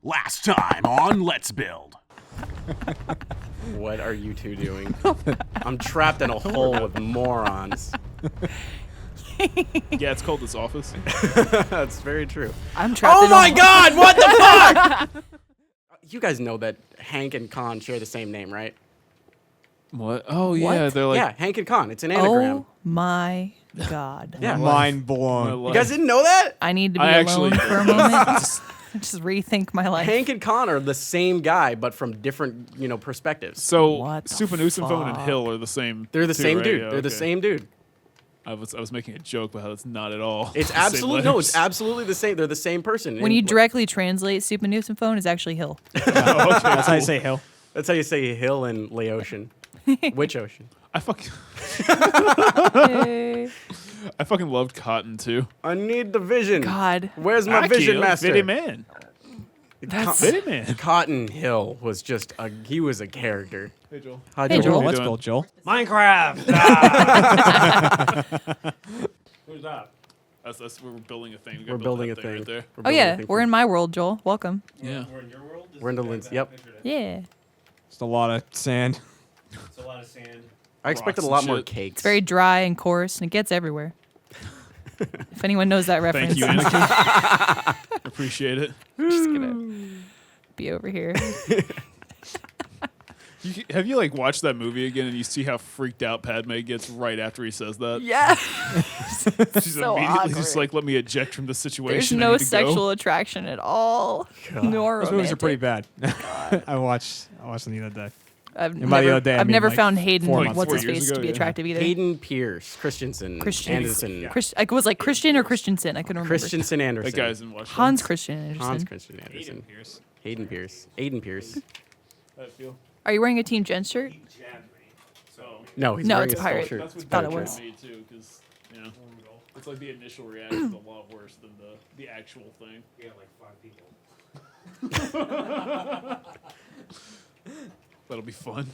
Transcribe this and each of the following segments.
Last time on Let's Build. What are you two doing? I'm trapped in a hole with morons. Yeah, it's called this office. That's very true. I'm trapped. Oh my God! What the fuck? You guys know that Hank and Con share the same name, right? What? Oh yeah, What? they're like. Yeah, Hank and Con. It's an anagram. Oh my God. Yeah. Mind blown. You guys didn't know that? I need to be I alone actually- for a moment. just rethink my life. Hank and Con are the same guy, but from different, perspectives. So What the Supernussenphone and fuck? Hill are the same. They're the too, same right? dude. Yeah, They're the okay. same dude. I was making a joke about how it's not at all. It's the same absolutely no. It's letters. absolutely the same. They're the same person. When you directly translate Supernussenphone, it's actually Hill. That's how you say hill. That's how you say Hill and Laotian. Which ocean? I fucking Hey. I fucking loved Cotton too. I need the vision. God. Where's my vision master? Bitty man. That's Bitty man. Cotton Hill was just he was a character. Hey Joel. Hi, Hey, Joel. What are Let's you build, Joel. Minecraft! Who's that? That's we're building a thing. We We're gotta build building a that thing. right there. Oh yeah, we're in my world, Joel. Welcome. Yeah. We're in your world? This We're in is the back lens. then. Yep. Picture that. Yeah. Just a lot of sand. It's a lot of sand. I expected a Rocks lot and more shit. cakes. It's very dry and coarse, and it gets everywhere. If anyone knows that reference, Thank you, I'm Anakin. Appreciate it. just gonna be over here. Have you like watched that movie again and you see how freaked out Padme gets right after he says that? Yeah. She's so immediately just awkward. like, let me eject from the situation. There's I no need to go." sexual attraction at all. Nor Those movies are pretty romantic. bad. I watched them the other day. I've And by the never, other day, I I've mean, never like, found Hayden, 4 months what's his 4 years face, ago, to be yeah. attractive either. Hayden Pierce, Christensen, Anderson, It was like Christian or Christensen. I couldn't remember. Christensen Anderson, That guy's in Watch Hans Christian Andersen. Hans Christian Anderson, Pierce. Hayden Pierce, Aiden Pierce. That feel. Are you wearing a Team Gen shirt? He jabbed me. So, No, he's No, wearing it's a a pirate. skull shirt. That's what thought it Joel was. Me too, because it's like the initial reaction is a lot worse than the actual thing. we got like 5 people. That'll be fun.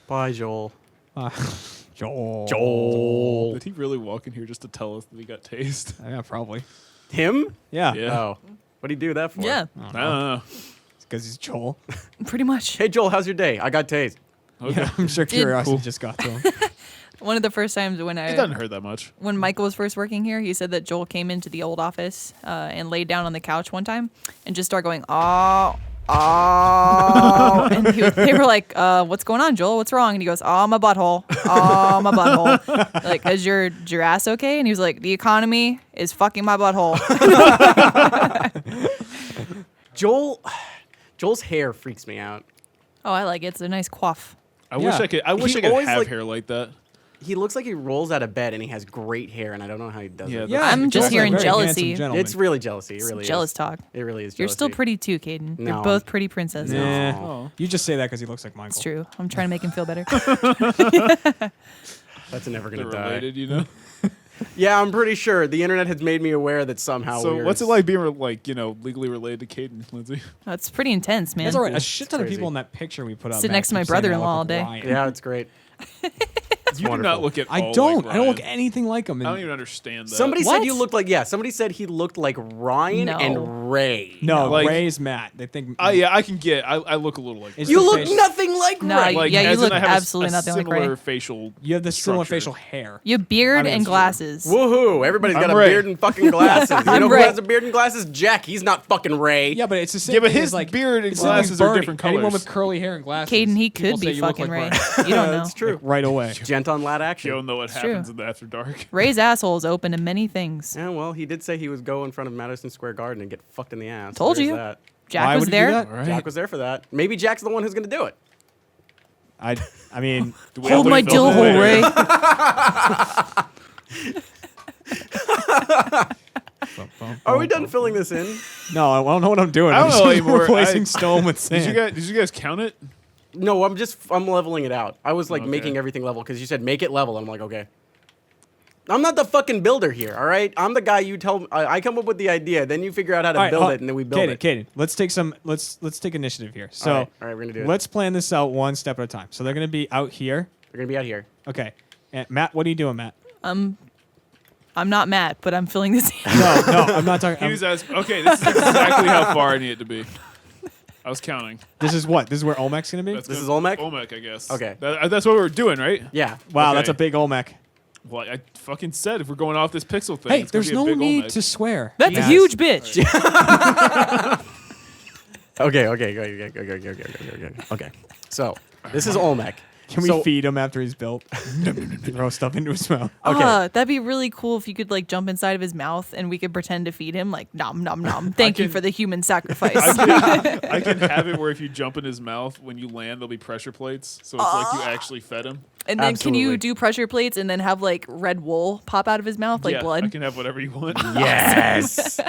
Bye, Joel. Joel. Joel. Did he really walk in here just to tell us that he got tased? Yeah, probably. Him? Yeah. Yeah. Oh, what'd he do that for? Yeah, I don't know. Because he's Joel. pretty much. Hey, Joel, how's your day? I got tased. Okay. Yeah, I'm sure curiosity Cool. just got to him. One of the first times when It doesn't hurt that much. when Michael was first working here, he said that Joel came into the old office and laid down on the couch one time and just started going, oh, and they were like, what's going on, Joel? What's wrong? And he goes, oh, my butthole. Oh, my butthole. Like, is your ass okay? And he was like, the economy is fucking my butthole. Joel's hair freaks me out. Oh, I like it. It's a nice coif. I wish Yeah. I could. I wish He I could always, have like- hair like that. He looks like he rolls out of bed and he has great hair, and I don't know how he does Yeah, it. Yeah, I'm just Joel's a hearing very jealousy. handsome gentleman. It's really jealousy. It It's really jealous is. talk. It really is. You're still jealousy. pretty too, Caden. No. You're both pretty princesses. Nah. Oh. You just say that because he looks like Michael. It's true. I'm trying to make him feel better. That's never gonna They're die. related, you know. Yeah, I'm pretty sure the internet has made me aware that somehow. So we're what's it like being legally related to Caden, Lindsay? That's pretty intense, man. That's all right. A shit ton of Crazy. people in that picture we put up. Sit next to my brother-in-law all day. Yeah, it's great. You do not wonderful. look at. I all don't. Like I don't look Ryan. anything like him. I don't even understand that. Somebody What? said you looked like Somebody said he looked like Ryan No. and Ray. No, Like- Ray's Matt. They think. Yeah, I can get. I look a little like. It's Ryan. You the look face. nothing like No, Ray. Like, yeah, you as in look I have absolutely a nothing like similar Ray. facial. You have the similar structure. facial hair. You have beard I mean, and it's true. glasses. Woohoo! Everybody's got I'm a Ray. beard and fucking glasses. You I'm know who Ray. has a beard and glasses? Jack. He's not fucking Ray. Yeah, but it's the same. Yeah, but thing his as, like, beard and it's the same as glasses are Bernie. different Anyone colors. with curly hair and glasses. Caden, he people could say be you look fucking like Ray. Ryan. You don't know. That's true. Right away. Gent on lad action. You don't know what It's true. happens in the after dark. Ray's asshole is open to many things. Yeah, well, he did say he would go in front of Madison Square Garden and get fucked in the ass. Told There's you. That. Jack Why was would he do there. that? Right. Jack was there for that. Maybe Jack's the one who's going to do it. I mean, Do we Hold have my any dill films hole, later? Ray. Are we done filling this in? no, I don't know what I'm doing. I don't I'm know just anymore. replacing stone with Did sand. you guys count it? No, I'm leveling it out. I was like Okay. making everything level because you said make it level. I'm like, okay. I'm not the fucking builder here, all right? I'm the guy you tell. I come up with the idea, then you figure out how to All right, build it, and then we build it. Kaden, let's take initiative here. So, All right, we're gonna do it. let's plan this out one step at a time. So they're gonna be out here. We're gonna be out here. Okay. And Matt, what are you doing, Matt? I'm I'm not Matt, but I'm filling this in. No, I'm not talking. He was asking, okay, this is exactly how far I need it to be. I was counting. This is what? This is where Olmec's gonna be? That's This good. is Olmec? Olmec, I guess. Okay. That's what we're doing, right? Yeah. Wow, Okay. that's a big Olmec. Well, I fucking said if we're going off this pixel thing, Hey, it's gonna there's be a no big need Olmec. to swear. That's a huge bitch. Okay. So this is Olmec. Can we So- feed him after he's built? Throw stuff into his mouth. Okay. That'd be really cool if you could like jump inside of his mouth and we could pretend to feed him like nom nom nom. Thank you can- for the human sacrifice. I can have it where if you jump in his mouth, when you land, there'll be pressure plates. So it's like you actually fed him. And then can you Absolutely. do pressure plates and then have like red wool pop out of his mouth like yeah, blood? I can have whatever you want. Yes.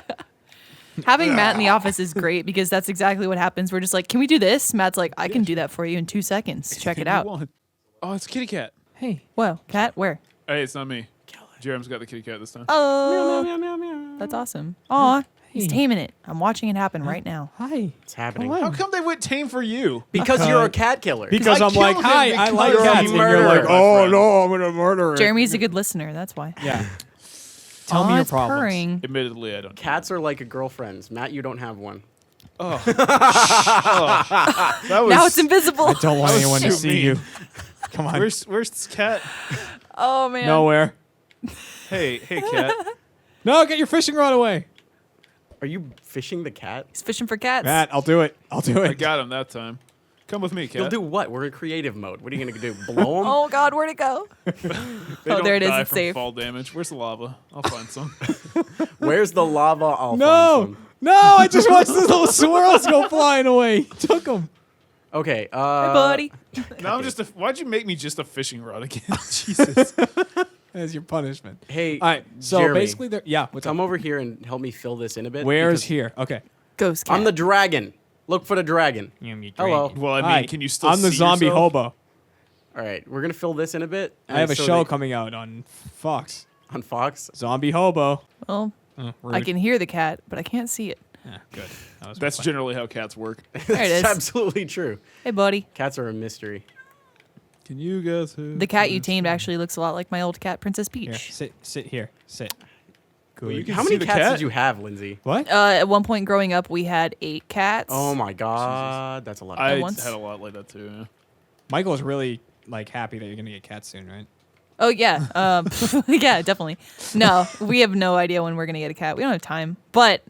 Having Matt in the office is great because that's exactly what happens. We're just like, can we do this? Matt's like, I can do that for you in 2 seconds. Check it Anything you out. want. Oh, it's a kitty cat. Hey, Whoa, cat, where? Hey, it's not me. Jerem's got the kitty cat this time. Oh, Meow, meow, meow. that's awesome. Aw, he's Hey. taming it. I'm watching it happen right now. hi. It's happening. Come How on. come they went tame for you? Because you're a cat killer. Because I I'm like, killed him hi, I because like you're a cats. And you're murderer, like, my oh friend. no, I'm gonna murder it. Jeremy's a good listener. That's why. Yeah. Tell Aw, me your it's problems. purring. Admittedly, I don't. Cats are like a girlfriend's. Matt, you don't have one. That was. Now it's invisible. I don't want That was anyone to so see mean. you. Come on. Where's this cat? Oh man. Nowhere. Hey, cat. No, get your fishing rod away. Are you fishing the cat? He's fishing for cats. Matt, I'll do it. I'll do I it. got him that time. Come with me, cat. You'll do what? We're in creative mode. What are you gonna do? Blow him? Oh God, where'd it go? They Oh, don't there it is, die it's from safe. fall damage. Where's the lava? I'll find some. Where's the lava? I'll No, find some. no, I just watched the little swirls go flying away. Took them. Okay. Hey, buddy. Now I'm just. Why'd you make me just a fishing rod again? Jesus. As your punishment. Hey. All right, so Jeremy, basically, there. Yeah, what's come up? over here and help me fill this in a bit. Where's because here? Okay. Ghost cat. I'm the dragon. Look for the dragon. Hello. Well, I mean, Hi, can you still? I'm the see zombie yourself? hobo. All right. We're gonna fill this in a bit. I have a so show that- coming out on Fox. on Fox. Zombie hobo. Well, Oh, I rude. can hear the cat, but I can't see it. Yeah, good. That was That's fun. generally how cats work. There it is. It's absolutely true. Hey, buddy. Cats are a mystery. Can you guys? The cat you tamed actually looks a lot like my old cat, Princess Here, Peach. sit here. Sit. Well, you Good. can How see many the cats cat? did you have, Lindsay? What? At one point growing up, we had 8 cats. Oh my God, that's a lot. I once. had a lot like that too. Yeah. Michael's really like happy that you're gonna get cats soon, right? Oh yeah, yeah, definitely. No, we have no idea when we're gonna get a cat. We don't have time. But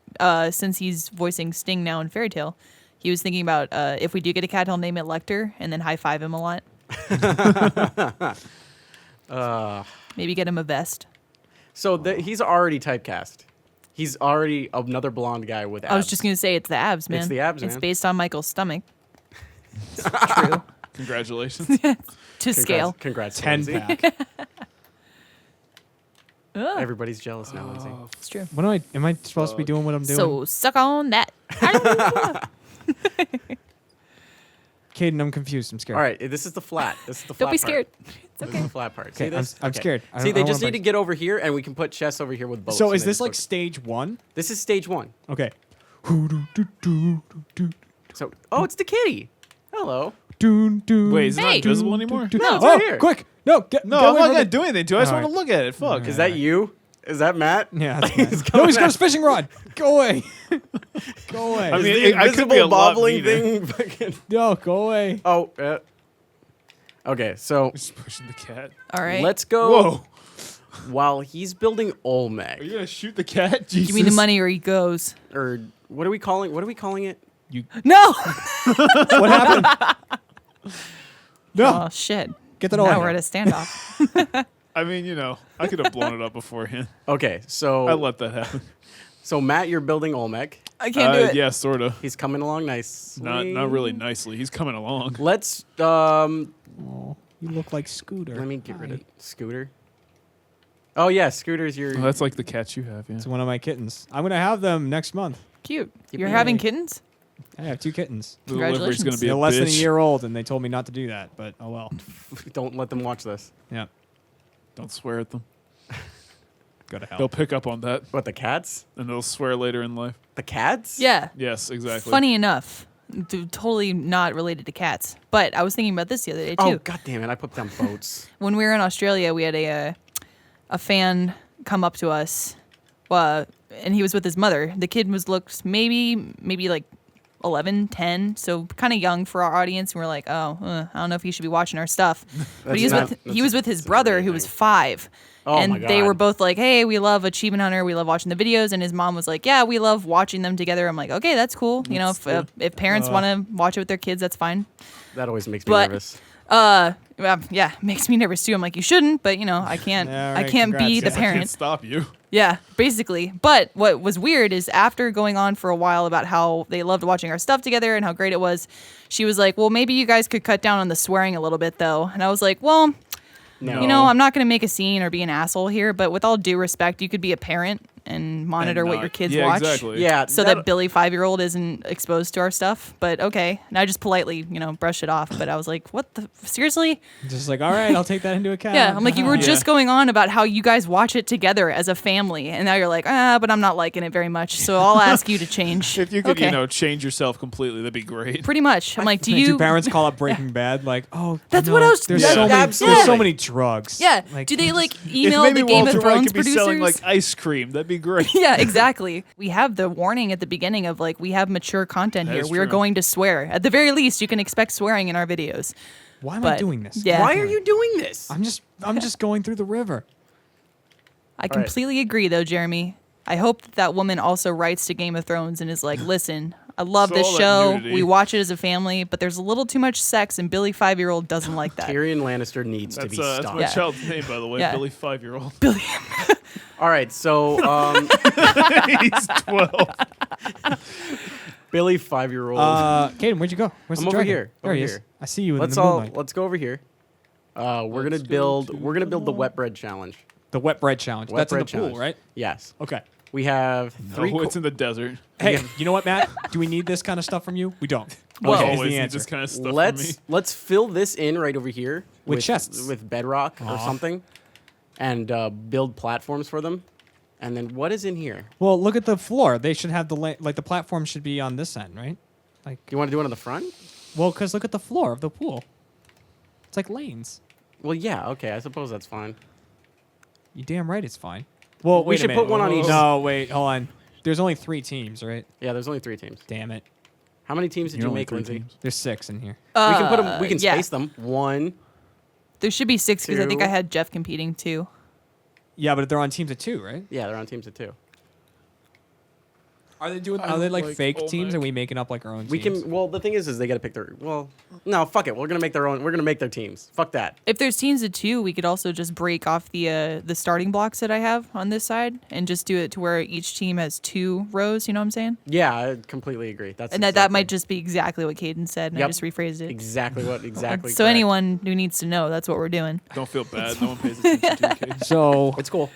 since he's voicing Sting now in Fairy Tale, he was thinking about if we do get a cat, he'll name it Lecter and then high five him a lot. Maybe get him a vest. So he's already typecast. He's already another blonde guy with abs. I was just gonna say it's the abs, man. the abs, It's man. based on Michael's stomach. It's true. Congratulations. To scale. Congrats, 10 Lindsay. pack. Everybody's jealous now, Lindsay. It's true. What am I supposed to be doing what I'm doing? So suck on that. Caden, I'm confused. I'm scared. All right, this is the flat. This is the flat Don't be part. scared. This is the flat part. See Okay, this? I'm scared. I See, don't- they I don't just wanna need to break- get over here, and we can put chests over here with boats. So and is they this just like go- stage 1? This is stage 1. Okay. So, oh, it's the kitty. Hello. Wait, is it not Hey. invisible anymore? No, it's Oh, right here. quick! No, get No, get I'm away not from gonna it. do anything to it. I just All want to right. look at it. Fuck. Is that you? Is that Matt? Yeah. That's He's bad. No, he's got coming his fishing rod. Go away. Go away. I Is mean, the I could be a invisible lot bobbling meaner. thing fucking... no, go away. Oh, okay, so Just pushing the cat. All right. let's go. Whoa. While he's building Olmec, Are you gonna shoot the cat? Jesus. Give me the money or he goes. or what are we calling it? No. What happened? No. Oh shit. Get that Now oil. we're at a standoff. I mean, I could have blown it up beforehand. Okay, I so let that happen. Matt, you're building Olmec. I can't do it. Yeah, sort of. He's coming along nice. Not really nicely. He's coming along. Let's Oh, you look like Scooter. let me get rid of Scooter. Oh yeah, Scooter's your. Oh, that's like the cat you have. Yeah. It's one of my kittens. I'm gonna have them next month. Cute. Yippee. You're having kittens? I have 2 kittens. The delivery's gonna Congratulations. be They're a less than a bitch. year old, and they told me not to do that. But oh well. Don't let them watch this. Yeah. Don't swear at them. Go to hell. They'll pick up on that, What, the cats? and they'll swear later in life. The cats? Yeah. Yes, exactly. Funny enough, totally not related to cats. But I was thinking about this the other day too. Oh god damn it! I put down boats. When we were in Australia, we had a fan come up to us, and he was with his mother. The kid looked maybe like 11, 10, so kind of young for our audience. And we're like, I don't know if he should be watching our stuff. But he was with his brother who was 5. Oh and my they God. were both like, hey, we love Achievement Hunter. We love watching the videos. And his mom was like, yeah, we love watching them together. I'm like, okay, that's cool. You know, if parents want to watch it with their kids, that's fine. That always makes me But nervous. yeah, makes me nervous too. I'm like, you shouldn't, but you know, I can't. Yeah, I right, can't be congrats, the guys. I can't parent. stop you. Yeah, basically. But what was weird is after going on for a while about how they loved watching our stuff together and how great it was, she was like, well, maybe you guys could cut down on the swearing a little bit though. And I was like, well, No. you know, I'm not going to make a scene or be an asshole here, but with all due respect, you could be a parent and monitor what not- your kids yeah, watch. exactly. Yeah. So that Billy 5-year-old isn't exposed to our stuff. But okay. And I just politely, you know, brush it off. But I was like, what the? Seriously? Just like, all right, I'll take that into account. Yeah. I'm like, you were Yeah. just going on about how you guys watch it together as a family. And now you're like, but I'm not liking it very much. So I'll ask you to change. If you could, okay. you know, change yourself completely, that'd be great. Pretty much. I'm like, do Like, you? do parents call up Breaking Bad? Like, oh, That's no, what I was- There's Yeah, so many. absolutely. There's so many drugs. Yeah. Like, Do they like If email maybe the Game Walter of White Thrones could be producers? selling like ice cream, that'd be great. Yeah, exactly. We have the warning at the beginning of like, we have mature content That here. is We are true. going to swear. At the very least, you can expect swearing in our videos. Why am I But, doing this? yeah. Why are you doing this? I'm just going through the river. I completely agree, though, Jeremy. I hope that woman also writes to Game of Thrones and is like, listen, I love So this all that show. nudity. We watch it as a family, but there's a little too much sex, and Billy 5-year-old doesn't like that. Tyrion Lannister needs to be That's stopped. my Yeah. child's name, by the way. Yeah. Billy 5-year-old. All right, so He's 12. Billy 5-year-old. Caden, where'd you go? Where's I'm the over dragon? here, There over he is. here. I see you in let's the moonlight. let's go over here. We're Let's gonna go build to the wet bread challenge. The wet bread challenge. Wet That's in bread the pool, challenge. right? Yes. Okay. We have three. Oh, it's in the desert. Hey, you know what, Matt? Do we need this kind of stuff from you? We don't. Well, Okay, is Always the need answer. this kind of stuff from me. let's fill this in right over here With chests. with bedrock or something, and build platforms for them. And then what is in here? Well, look at the floor. They should have the platform should be on this end, right? Like, You want to do it on the front? well, because look at the floor of the pool. It's like lanes. Well, yeah. Okay, I suppose that's fine. You damn right, it's fine. Well, We wait a should minute. put one on each- No, wait, hold on. There's only 3 teams, right? Yeah, there's only 3 teams. Damn it. How many teams did you only make, 3 Lindsay? teams. There's 6 in here. We can put them. We can yeah. space them. 1. There should be 6 because I think I 2. had Jeff competing too. Yeah, but they're on teams of 2, right? Yeah, they're on teams of 2. Are they doing? I Are they don't like like fake teams? Olmec. Are we making up like our own We teams? can. Well, the thing is they got to pick their. Well, no, fuck it. We're gonna make their own. We're gonna make their teams. Fuck that. If there's teams of 2, we could also just break off the starting blocks that I have on this side and just do it to where each team has 2 rows. You know what I'm saying? Yeah, I completely agree. That's And that might just be exactly what Caden said, and I Yep. just rephrased it. exactly what exactly. So correct. anyone who needs to know, that's what we're doing. Don't feel bad. No one pays attention to you, kids. So, It's cool.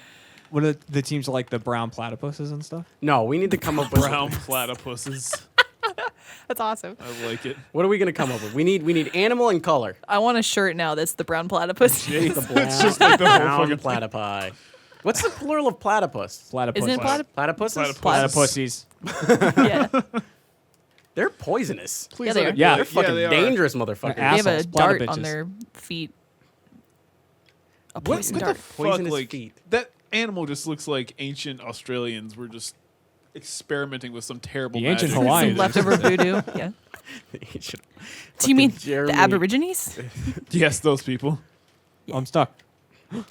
what are the teams like the brown platypuses and stuff? No, we need to come up with Brown platypuses. That's awesome. I like it. What are we gonna come up with? We need animal and color. I want a shirt now that's the brown platypus. The brown, just like the whole brown fucking platypi. What's the plural of platypus? Platypus. Isn't it Platypuses? Platypus. Platypussies. Yeah. They're poisonous. Please Yeah, they let are. it Yeah. go. They're fucking they are. dangerous, motherfuckers. They have a Assholes, dart platypitches. on their feet. A What, poison what the dart. fuck? Poisonous Like feet. that animal just looks like ancient Australians were just experimenting with some terrible The ancient magic. Hawaiians. Leftover voodoo. Yeah. Do you mean the Jeremy. Aborigines? Yes, those people. Oh, I'm stuck.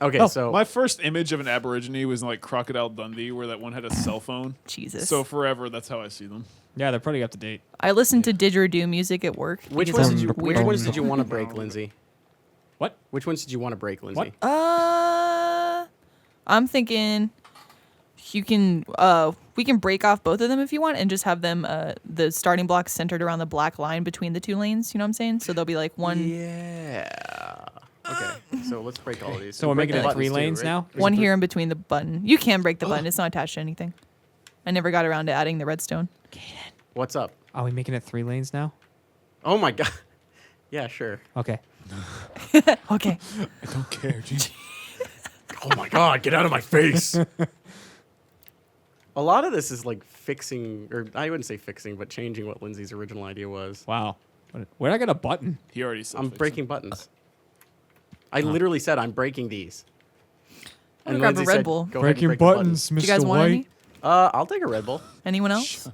Okay, Oh, so My first image of an Aborigine was in like Crocodile Dundee, where that one had a cell phone. Jesus. So forever, that's how I see them. Yeah, they're pretty up to date. I listened to didgeridoo music at work. which because ones I'm did you weird. which ones did you want to break, Lindsay? What? Which ones did you want to break, Lindsay? I'm thinking you can we can break off both of them if you want and just have them the starting blocks centered around the black line between the 2 lanes, you know what I'm saying? So there'll be like one Yeah. Okay, so let's break all of these. So we're Break making the it 3 buttons too, lanes right? now? one here in between the button. You can break the button. It's not attached to anything. I never got around to adding the redstone. What's up? Are we making it 3 lanes now? Oh my god. Yeah, sure. Okay. Okay. I don't care, dude. Oh my god, get out of my face. A lot of this is like fixing, or I wouldn't say fixing, but changing what Lindsay's original idea was. Wow. Where'd I get a button? He already said I'm fix breaking buttons. I literally said I'm breaking these. I'm And gonna grab a Lindsay Red said, Bull. Go ahead and Breaking break the buttons, Do Mr. you guys want any? White. I'll take a Red Bull. Anyone else?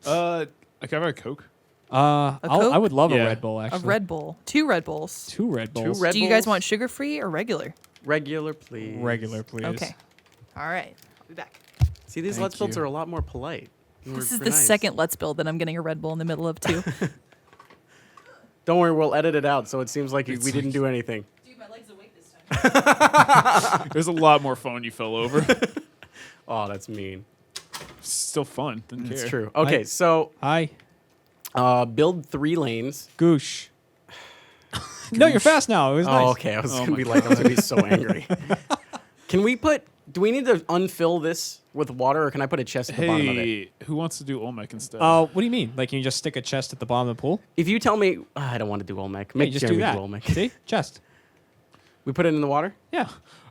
I can have a Coke. I Coke? would love a Yeah. Red Bull, A actually. Red Bull. 2 Red Bulls. 2 Red Bulls. Red Do you guys Bulls? want sugar free or regular? Regular, please. Regular, please. Okay. All right. I'll be back. See, these Thank Let's Builds you. are a lot more polite. This We're is the nice. second Let's Build that I'm getting a Red Bull in the middle of too. Don't worry, we'll edit it out so it seems like we didn't do anything. Dude, my leg's awake this time. There's a lot more phone you fell over. Oh, that's mean. Still fun. Didn't It's care. true. Okay, I- so Hi. build 3 lanes. Goosh. No, you're fast now. It was Oh, nice. okay. I was Oh gonna my be like, I was gonna be so angry. Can we put? Do we need to unfill this with water, or can I put a chest at the bottom of it? Hey, who wants to do Olmec instead? What do you mean? Like, can you just stick a chest at the bottom of the pool? If you tell me, I don't want to do Olmec. Yeah, Make you just Jeremy do that. Olmec. See? Chest. We put it in the water. Yeah.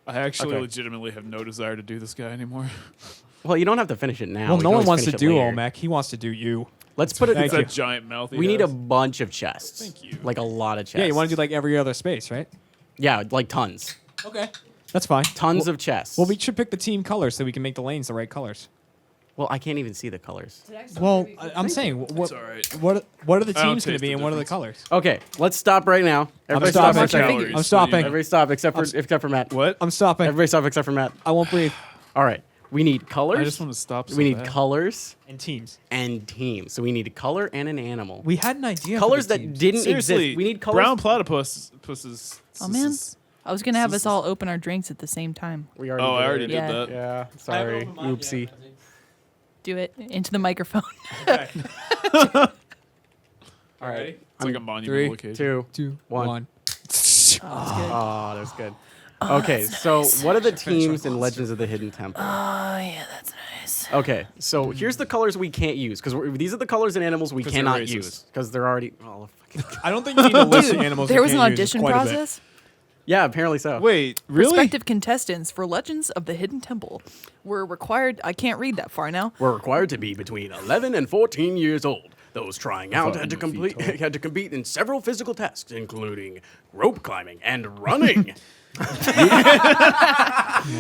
I actually Okay. legitimately have no desire to do this guy anymore. Well, you don't have to finish it now. Well, We no can one always wants to finish it do later. Olmec. He wants to do you. Let's put it. Thank It's you. that giant mouth. We need a bunch of chests. Thank you. Like a lot of chests. Yeah, you want to do like every other space, right? Yeah, like tons. Okay. That's fine. Tons of chests. Well, we should pick the team colors so we can make the lanes the right colors. Well, I can't even see the colors. Well, I'm saying, what all right. what are the I don't teams going to taste be the and what are the difference. colors? Okay, let's stop right now. Everybody stopping. stop. Watch your Except, fingers. I'm stopping. everybody stop except for Matt. What? I'm stopping. Everybody stop except for Matt. I won't breathe. All right. We need colors. I just want to stop. So we need bad. colors And teams. and teams. So we need a color and an animal. We had an idea. Colors for the that teams. didn't Seriously, exist. We need colors. brown platypus. Oh man, I was gonna have us all open our drinks at the same time. We already Oh, did I already it. did Yeah. that. Yeah. Sorry. Oopsie. Do it into the microphone. All right. It's like a monumental 3, occasion. 2, 1. 1. That's good. Oh, that's good. Okay, so what are the teams in Legends of the Hidden Temple? Oh yeah, that's nice. Okay, so here's the colors we can't use because these are the colors and animals we 'Cause they're cannot racist. use because they're already. Oh, fucking, I don't think you need to list the animals. There you was an can't use. It's audition quite a bit. process. yeah, apparently so. Wait, really? Prospective contestants for Legends of the Hidden Temple were required. I can't read that far now. We're required to be between 11 and 14 years old. Those trying out thought had to you were feet complete had to compete in several physical tests, including rope climbing and running,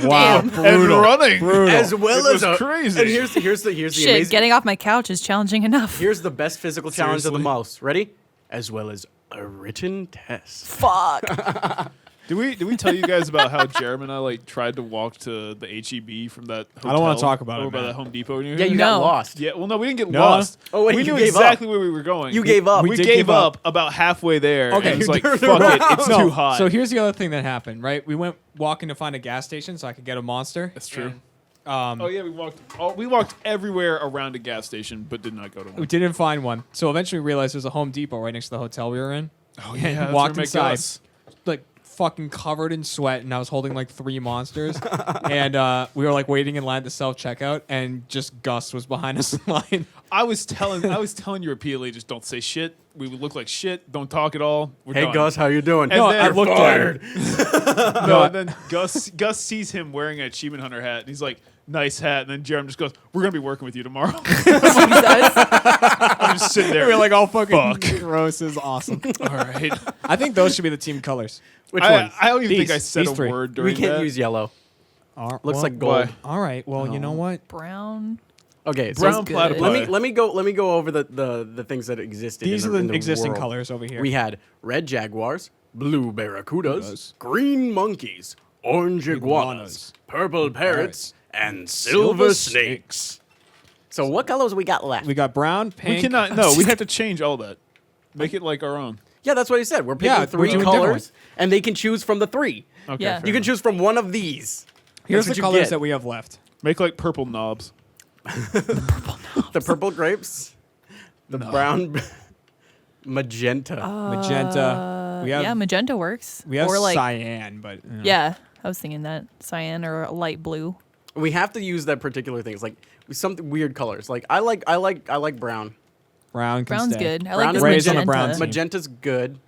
Wow. Damn. and running. as well It as was crazy. And here's the Shit, amazing. getting off my couch is challenging enough. Here's the best physical challenge of the Seriously? most. Ready? As well as a written test. Fuck. Did we tell you guys about how Jeremy and I like tried to walk to the HEB from that hotel? I don't wanna talk about it, over by man. that Home Depot near Yeah, here? you got No. lost. Yeah, well, no, we didn't get No. lost. Oh, wait, we you knew gave up. exactly where we were going. You gave up. We did gave give up up. about halfway there. Okay. and it was You like, turned fuck it, around. it's No, too hot. So here's the other thing that happened, right? We went walking to find a gas station so I could get a monster. That's true. Um, Oh yeah, we walked everywhere around a gas station, but did not go to We one. didn't find one. So eventually we realized there's a Home Depot right next to the hotel we were in. Oh And yeah, that's walked where inside, Us. like fucking covered in sweat, and I was holding like 3 monsters. And we were like waiting in line at the self checkout, and just Gus was behind us in line. I was telling you repeatedly, just don't say shit. We would look like shit. Don't talk at all. We're Hey done. Gus, how you doing? And No, then- I looked fired. No, and then Gus sees him wearing an achievement hunter hat, and he's like, "Nice hat." And then Jeremy just goes, "We're gonna be working with you tomorrow." I'm just sitting there. we were like all fucking Fuck. gross. Is awesome. all right. I think those should be the team colors. Which ones? I don't even think I These- said these a 3. word We during can't that. use yellow. Looks well, like gold. Why? All right. Well, you know what? Brown. Okay, so Brown good. platypus. let me go over the things that existed. These in are in the existing world. colors over here. We had red jaguars, blue barracudas, Barracudas. green monkeys, orange iguanas, Iguanas. purple parrots, and silver snakes. So what colors we got left? We got brown, We pink. cannot. No, we have to change all that. Make it like our own. Yeah, that's what he said. We're picking Yeah, we're 3 doing colors, and they can choose from the 3. Okay. Yeah. fair You can enough. choose from one of these. Here's That's the what you colors get. that we have left. Make like purple knobs. The purple grapes, the brown, magenta. Magenta. We have Yeah, magenta works. we have or like cyan, but you know. yeah, I was thinking that cyan or a light blue. We have to use that particular things like some weird colors. Like I like brown. brown. Can Brown's stay. good. I Brown like is this Ray's on magenta. the brown team. Magenta's good.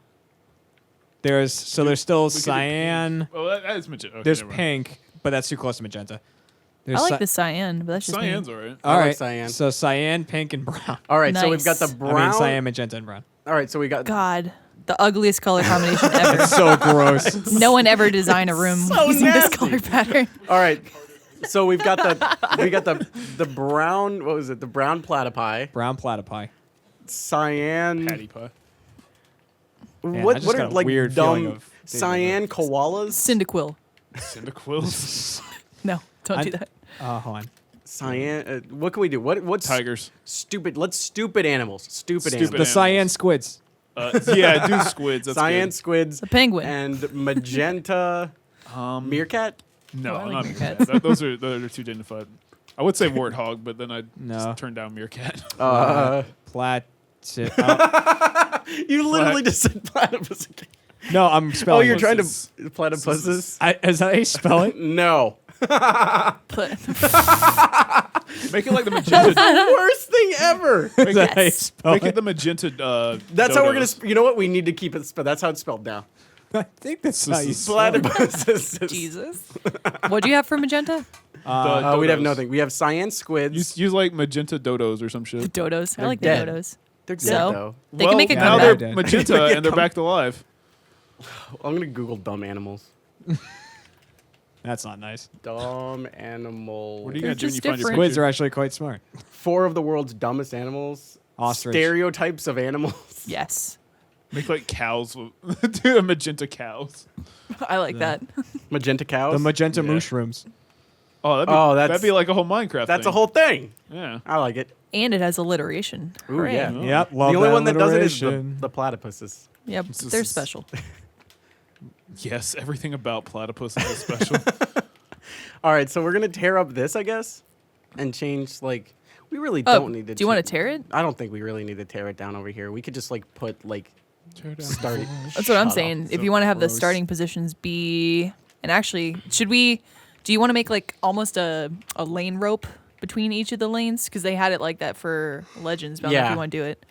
There's still We could do cyan. pink. Oh, that is magenta. Okay, There's never mind. pink, but that's too close to magenta. There's I like the cyan, but that's just Cyan's me. alright. All I like right, cyan. So cyan, pink, and brown. All right, so we've got the Nice. brown. I mean cyan, magenta, and brown. All right, so we got God, the ugliest color combination ever. So gross. No one ever designed a room So using this nasty. color pattern. All right. So we've got the brown. What was it? The brown platypi, Brown platypi. cyan. Patty pie. Man, I What just what got are a like weird feeling dumb of dating cyan koalas? Cyndaquil. Cyndaquils. No, don't do that. Hold on. Cyan. What can we do? What's Tigers. stupid? Let's stupid animals. Stupid Stupid animals. The cyan squids. Yeah, do squids. That's Cyan good. squids. The penguin. And magenta meerkat. No, Oh, I like not meerkats. meerkat. Those are too dignified. I would say warthog, but then I'd No. turn down meerkat. You literally just said platypus again. No, I'm Oh, spelling. you're it. trying to Platypuses. platypuses? Is that how you spell it? No. Put- Make it like the magenta. Worst thing ever. Is that how you Yes. spell Make it it? the magenta. That's how we're gonna. dodos. You know what? We need to keep it. That's how it's spelled now. I think that's how you spell it. Platypuses. Jesus. What do you have for magenta? We'd have Dodos. nothing. We have cyan squids. Use like magenta dodos or some The shit. dodos. I They're like dead. the dodos. They're dead So? though. They can make a now comeback. they're Dead. magenta and they're back to life. I'm gonna Google dumb animals. That's not nice. Dumb animal. What are you They're gonna do when you just find your different. Squids picture? are actually quite smart. 4 of the world's dumbest animals. Ostrich. Stereotypes of animals. Yes. Make like cows. Do a magenta cows. I like that. Magenta cows. The magenta Yeah. mushrooms. Oh, Oh, that's- that'd be like a whole Minecraft. That's thing. a whole thing. Yeah. I like it. And it has alliteration. Ooh, Hooray. yeah. Yep, love the only that one that doesn't is alliteration. the platypuses. Yep. This They're is- special. Yes, everything about platypus is special. All right, so we're gonna tear up this, I guess, and change like. We really Oh, don't need to. do you want to tear it? I don't think we really need to tear it down over here. We could just like put like start it. That's what I'm Shut up. saying. If So you want to have the gross. starting positions be, and actually, should we? Do you want to make like almost a lane rope between each of the lanes? Because they had it like that for Legends. But I don't know if Yeah. you want to do it.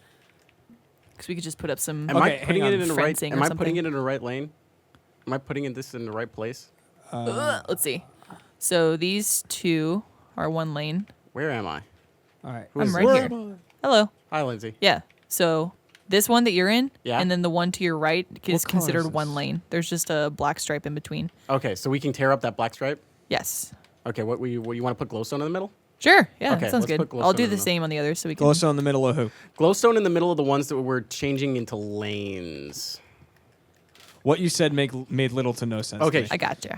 Because we could just put up some. Am Okay, I putting hang it on. in the right? Fencing or Am I something. putting it in the right lane? Am I putting this in the right place? Let's see. So these two are one lane. Where am I? All right. Who is I'm right this? here. Hello. Hi, Lindsay. Yeah. So this one that you're in, Yeah. and then the one to your right is color considered is one this? lane. There's just a black stripe in between. Okay, so we can tear up that black stripe. Yes. Okay, what you want to put glowstone in the middle? Sure. Yeah. Okay, that sounds let's good. put I'll glowstone do in the the same on the others so we can. Glowstone in the middle of who? Glowstone in the middle of the ones that we're changing into lanes. What you said made little to no sense. to Okay. me. I gotcha.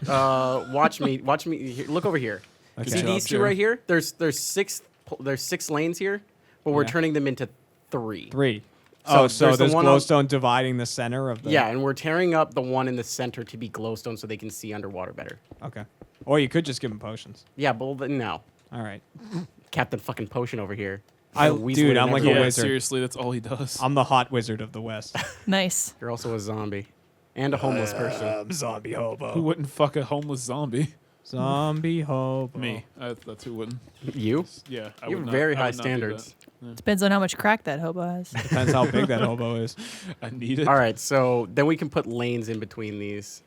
Watch me. Watch me. Here, look over here. Okay. See job, these two Jared. right here? There's 6 lanes here, but we're Yeah. turning them into 3. 3. So So there's the there's one on- glowstone dividing the center of the. Yeah, and we're tearing up the one in the center to be glowstone so they can see underwater better. Okay. Or you could just give them potions. Yeah, but no. All right. Captain fucking Potion over here. Dude, I'm like a yeah, wizard. seriously, that's all he does. I'm the hot wizard of the West. Nice. You're also a zombie. And a homeless person. Zombie hobo. Who wouldn't fuck a homeless zombie? Zombie hobo. Me. That's who wouldn't. You? Yeah, I You would have not- very I high would not do standards. Depends on how much crack that hobo has. Depends how big that hobo is. that. I need it. All right, so then we can put lanes in between these.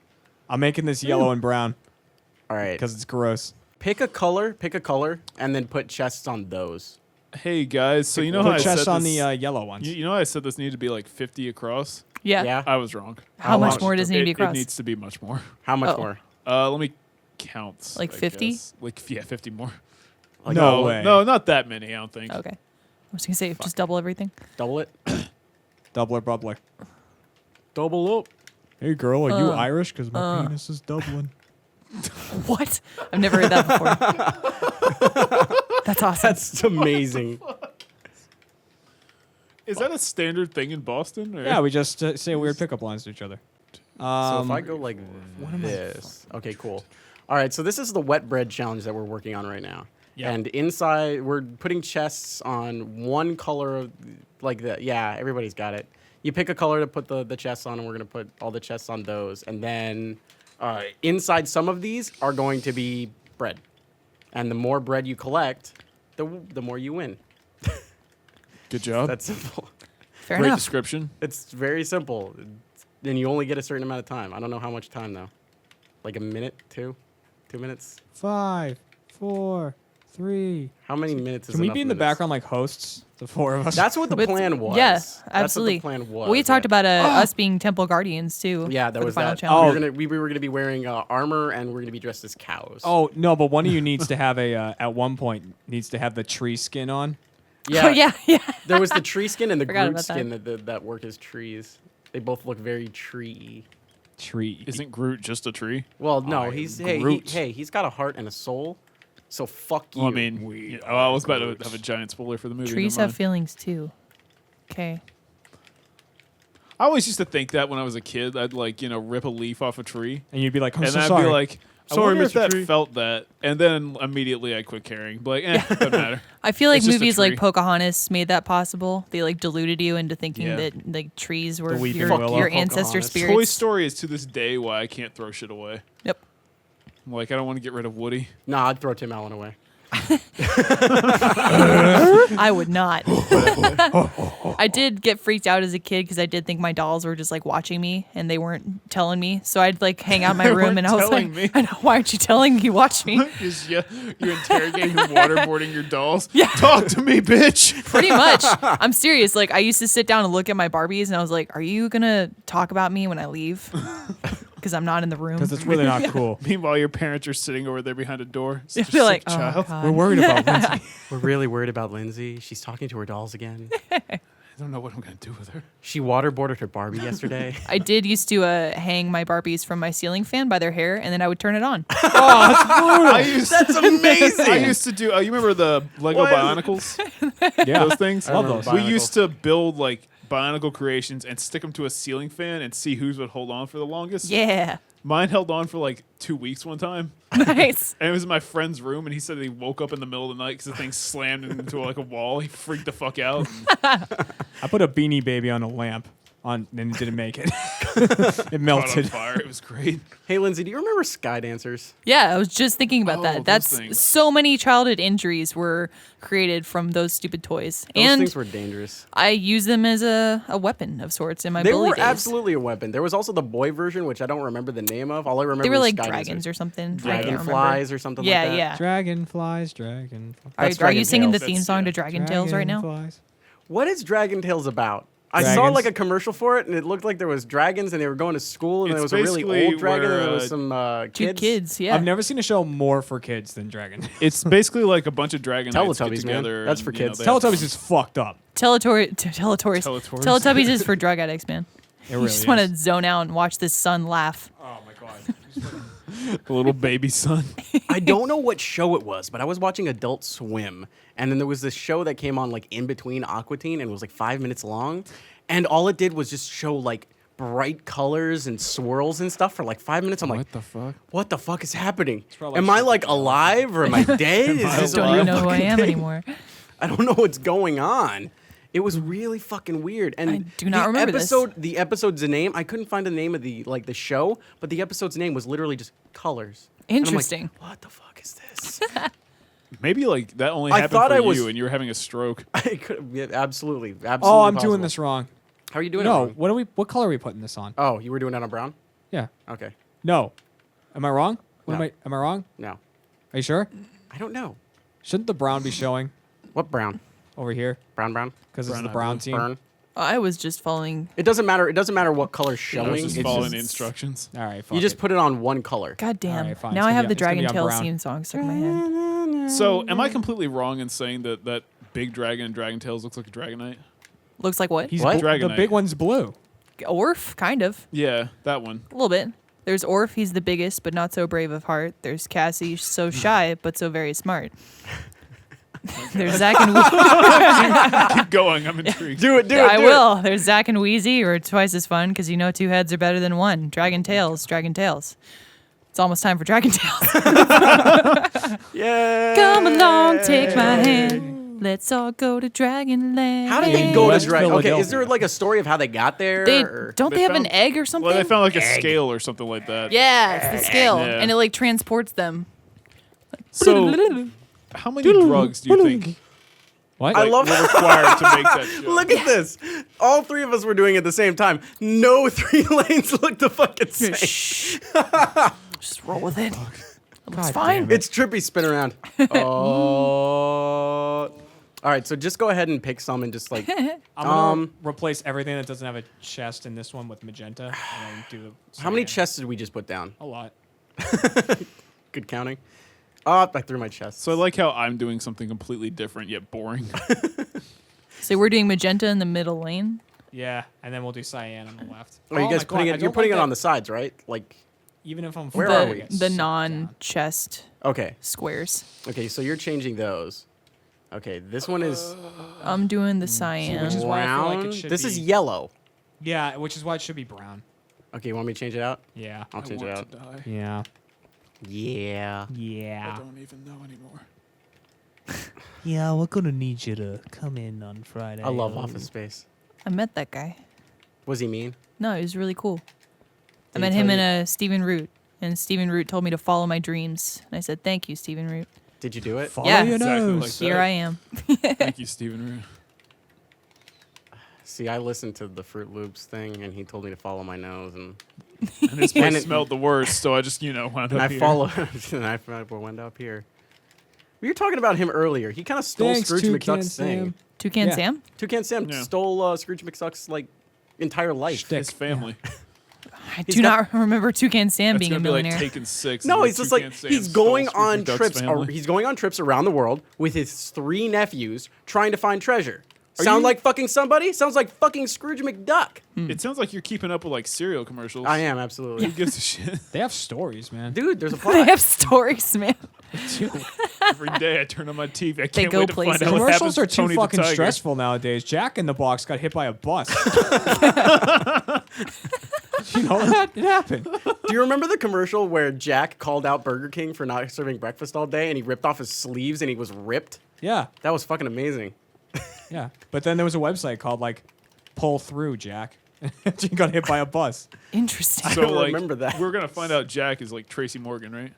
I'm making this yellow and brown All right. because it's gross. Pick a color, and then put chests on those. Hey guys, so you know how I Put said chests on this, the yellow ones. you know how I said this needed to be like 50 across? Yeah. Yeah? I was wrong. How much much? more does it need to be It across? needs to be much more. How much Oh. more? Let me count. Like I 50? guess. Like yeah, 50 more. Like, No way. No, not that many. I don't think. Okay. I was gonna say just double everything. Double it. Doubler bubbler. Double up. Hey girl, are you Uh, Irish? Because my penis is doubling. What? I've never heard that before. That's awesome. That's amazing. Is that a standard thing in Boston? Or? Yeah, we just say weird pickup lines to each other. So if I go like this. Okay, cool. All right, so this is the wet bread challenge that we're working on right now. Yeah. And inside, we're putting chests on one color of like that. Yeah, everybody's got it. You pick a color to put the chests on, and we're going to put all the chests on those. And then inside some of these are going to be bread. And the more bread you collect, the more you win. Good job. That's simple. Fair Great enough. description. It's very simple. And you only get a certain amount of time. I don't know how much time, though. Like a minute, 2 minutes? 5, 4, 3. How many minutes is Can we enough be in the minutes? background like hosts? The 4 of us. That's what the With- plan was. Yeah, That's absolutely. what the plan was. We talked yeah. about us being temple guardians too. Yeah, there for was the final that. challenge. We were gonna be wearing armor and we're gonna be dressed as cows. Oh no, but one of you needs to have a at one point needs to have the tree skin on. yeah, Oh, yeah, yeah. There was the tree skin and the Forgot Groot about that. skin that work as trees. They both look very tree. Tree. Isn't Groot just a tree? Well, no, I he's am Groot. he's got a heart and a soul. So fuck you. Well, I mean, yeah, I was about to have a giant spoiler for the movie. Trees never have mind. feelings too. Okay. I always used to think that when I was a kid, I'd like rip a leaf off a tree, And you'd be like, I'm and so I'd sorry. be like, I Sorry, wonder if Mr. that Tree. felt that, and then immediately I quit caring. But doesn't matter. I feel like It's just a movies like tree. Pocahontas made that possible. They like deluded you into thinking Yeah. that like trees were Weeping your, Willow. your Fuck you, ancestor Pocahontas. spirits. Toy Story is to this day why I can't throw shit away. Yep. I'm like, I don't want to get rid of Woody. Nah, I'd throw Tim Allen away. I would not. I did get freaked out as a kid because I did think my dolls were just like watching me and they weren't telling me. So I'd like hang out in my They room weren't and I was like, telling me. I know, why aren't you telling me? You watch me. You're interrogating, waterboarding your dolls. Yeah. Talk to me, bitch. Pretty much. I'm serious. Like I used to sit down and look at my Barbies and I was like, are you going to talk about me when I leave? Because I'm not in the room. because it's really not cool. Meanwhile, your parents are sitting over there behind a door. I Such a feel like, sick oh, child. God. We're worried about Lindsay. We're really worried about Lindsay. She's talking to her dolls again. I don't know what I'm gonna do with her. She waterboarded her Barbie yesterday. I did used to hang my Barbies from my ceiling fan by their hair and then I would turn it on. That's amazing. I used to do. You remember the Lego Bionicles? Yeah. Those things. I love those. We used to build like Bionicle creations and stick them to a ceiling fan and see whose would hold on for the longest. Yeah. Mine held on for like 2 weeks one time. Nice. And it was in my friend's room, and he said he woke up in the middle of the night because the thing slammed into like a wall. He freaked the fuck out. I put a Beanie Baby on a lamp and it didn't make it. It Caught on melted. fire. It was great. Hey, Lindsay, do you remember Sky Dancers? Yeah, I was just thinking about Oh, that. those That's things. so many childhood injuries were created from those stupid toys. Those and things were dangerous. I use them as a weapon of sorts in my They bully were days. absolutely a weapon. There was also the boy version, which I don't remember the name of. All I remember They were is like Sky dragons Dancers. or something. I can't remember. Dragonflies or something Yeah, like that. yeah. Dragonflies, dragonflies. Are, That's are you singing the Dragon theme Tales. song to That's- Dragon Tales right now? Dragonflies. What is Dragon Tales about? I saw Dragons. like a commercial for it, and it looked like there was dragons, and they were going to school, and there It's was a really basically old dragon, where, and there was some Two kids. kids, yeah. I've never seen a show more for kids than Dragon. It's basically like a bunch of dragon knights get Teletubbies, man. together. That's and, for you know, kids. they have- Teletubbies is fucked up. Teletubbies. Teletubbies is for drug addicts, man. It You really just is. want to zone out and watch this son laugh. Oh my god. The little baby son. I don't know what show it was, but I was watching Adult Swim, and then there was this show that came on like in between Aqua Teen, and it was like 5 minutes long, and all it did was just show like bright colors and swirls and stuff for like 5 minutes. I'm like, What the fuck? what the fuck is happening? probably Am I like alive or am I dead? Is I this don't a even real know who I fucking am thing? anymore. I don't know what's going on. It was really fucking weird. And I do not the remember this. the episode's name, I couldn't find the name of the show, but the episode's name was literally just colors. And I'm like, Interesting. what the fuck is this? Maybe like that only I happened thought for I was- you, and you were having a stroke. I could, yeah, absolutely. Oh, I'm possible. doing this wrong. How are you doing it No, wrong? what color are we putting this on? Oh, you were doing it on brown? Yeah. Okay. No. Am I wrong? No. Am I wrong? No. Are you sure? I don't know. Shouldn't the brown be showing What brown? over here? Brown? Because it's Brown the eye brown blue. team. Burn? I was just following. It doesn't matter. It doesn't matter what color's I showing. was just It's following just- the instructions. All right. Fuck you just it. put it on one color. God damn. Alright, fine. Now It's I gonna have be- the it's gonna be Dragon on Tales brown. theme song stuck in my head. So, am I completely wrong in saying that that big dragon in Dragon Tales looks like a Dragonite? Looks like what? He's What? the Dragonite. big one's blue. Orf, kind of. Yeah, that one. A little bit. There's Orf, he's the biggest, but not so brave of heart. There's Cassie, so shy, but so very smart. There's Zach and Keep going. I'm intrigued. Do it. I will. There's Zach and Wheezy, who are twice as fun because you know 2 heads are better than 1. Dragon Tales, Dragon Tales. It's almost time for Dragon Tales. Yeah. Come along, take my hand. Let's all go to Dragonland. How did they go to West Dragon? Okay, is Philadelphia. there like a story of how they got there? They or- don't they have an found- egg or something? Well, they found like a scale or something like that. yeah, it's the scale, Yeah. and it like transports them. So, how many drugs do you think What? I love were required to make that show? Look at this. All 3 of us were doing it at the same time. No 3 lanes look the fucking same. Just roll with it. It looks God fine. damn it. It's Trippy spin around. Oh. All right, so just go ahead and pick some and just like. I'm gonna replace everything that doesn't have a chest in this one with magenta, and then do the. How many cyan. chests did we just put down? A lot. Good counting. Oh, I threw my chest. So I like how I'm doing something completely different yet boring. So we're doing magenta in the middle lane. Yeah, and then we'll do cyan on the left. Are you Oh guys my God, putting I it? You're don't putting like it on that- the sides, right? Like. Even if I'm Where the, are we? The non-chest Okay. squares. Okay, so you're changing those. Okay, this one is I'm doing the cyan. Which is why I feel like it brown. should This is be- yellow. Yeah, which is why it should be brown. Okay, you want me to change it out? Yeah. I'll change it out. to die. Yeah. Yeah. I Yeah. don't even know anymore. Yeah, we're gonna need you to come in on Friday. I love Office Space. I met that guy. Was he mean? No, he was really cool. I Did he met him tell in you- a Stephen Root, and Stephen Root told me to follow my dreams. And I said, "Thank you, Stephen Root." Did you do it? Follow Yeah. your Exactly nose. like Here that. I am. Thank you, Stephen Root. See, I listened to the Fruit Loops thing, and he told me to follow my nose, and And this place And it- smelled the worst, so I just, wound up I here. followed, and I went up here. We were talking about him earlier. He kind of stole Thanks, Scrooge Toucan McDuck's thing. Sam. Toucan Yeah. Sam? Toucan Sam Yeah. stole Scrooge McDuck's like entire life. Shtick. His family. I He's do got- not remember Toucan Sam That's being a gonna be like millionaire. Taken 6. No, and he's just like Toucan Sam he's stole going Scrooge on McDuck's trips. family. He's going on trips around the world with his 3 nephews trying to find treasure. Are Sound you- like fucking somebody? Sounds like fucking Scrooge McDuck. It sounds like you're keeping up with like cereal commercials. I am absolutely, Who gives a shit? They have stories, man. dude. There's a They plot. have stories, man. Every day I turn on my TV. I can't go wait to places. find out what happens Commercials are to too Tony the fucking Tiger. stressful nowadays. Jack in the Box got hit by a bus. You know that? It happened. Do you remember the commercial where Jack called out Burger King for not serving breakfast all day, and he ripped off his sleeves and he was ripped? Yeah, That was fucking amazing. yeah. But then there was a website called like Pull Through Jack. She got hit by a bus. Interesting. So don't like, remember that. we're gonna find out Jack is like Tracy Morgan, right?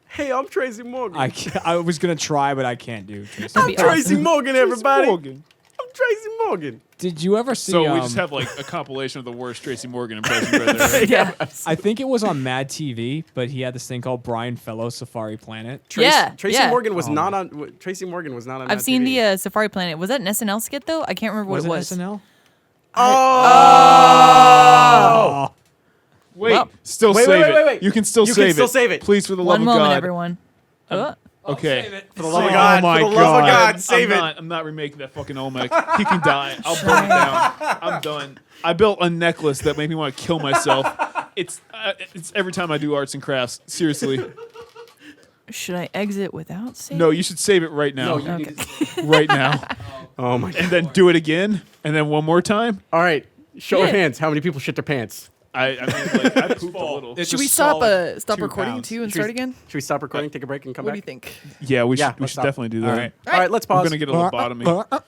Hey, I'm Tracy Morgan. I was gonna try, but I can't do. Tracy. I'm be Tracy Morgan, everybody. Morgan. I'm Tracy Morgan. Did you ever see? So we just have like a compilation of the worst Tracy Morgan impressions right there. Right? Yeah. I think it was on Mad TV, but he had this thing called Brian Fellow Safari Planet. Yeah, Tracy yeah. Morgan was Oh. not on. Tracy Morgan was not on. I've Mad seen TV. the Safari Planet. Was that an SNL skit, though? I can't remember what Was it it was. SNL? Oh. Wait, Well- still Wait, save wait, it. wait, wait. You can still You save can it. still save it. Please, for the One love of moment, God. everyone. Okay. For the love of God. Oh my for the love of God, I'm save it. I'm not remaking that fucking Olmec. He can die. I'll burn it down. I'm done. I built a necklace that made me want to kill myself. It's every time I do arts and crafts. Seriously. Should I exit without saving? No, you should save it right now. No, you Okay. need to- Right now. Oh my God. And then do it again. And then one more time. All right. Show of Yeah. hands. How many people shit their pants? I mean, like, I pooped a little. It's Should we just stop solid stop 2 recording pounds. too and Should we- start again? Should we stop recording, take a break, and come What do back? you think? Yeah, we Yeah, should let's stop. definitely do that. All right. All right, let's I'm pause. gonna get a lobotomy.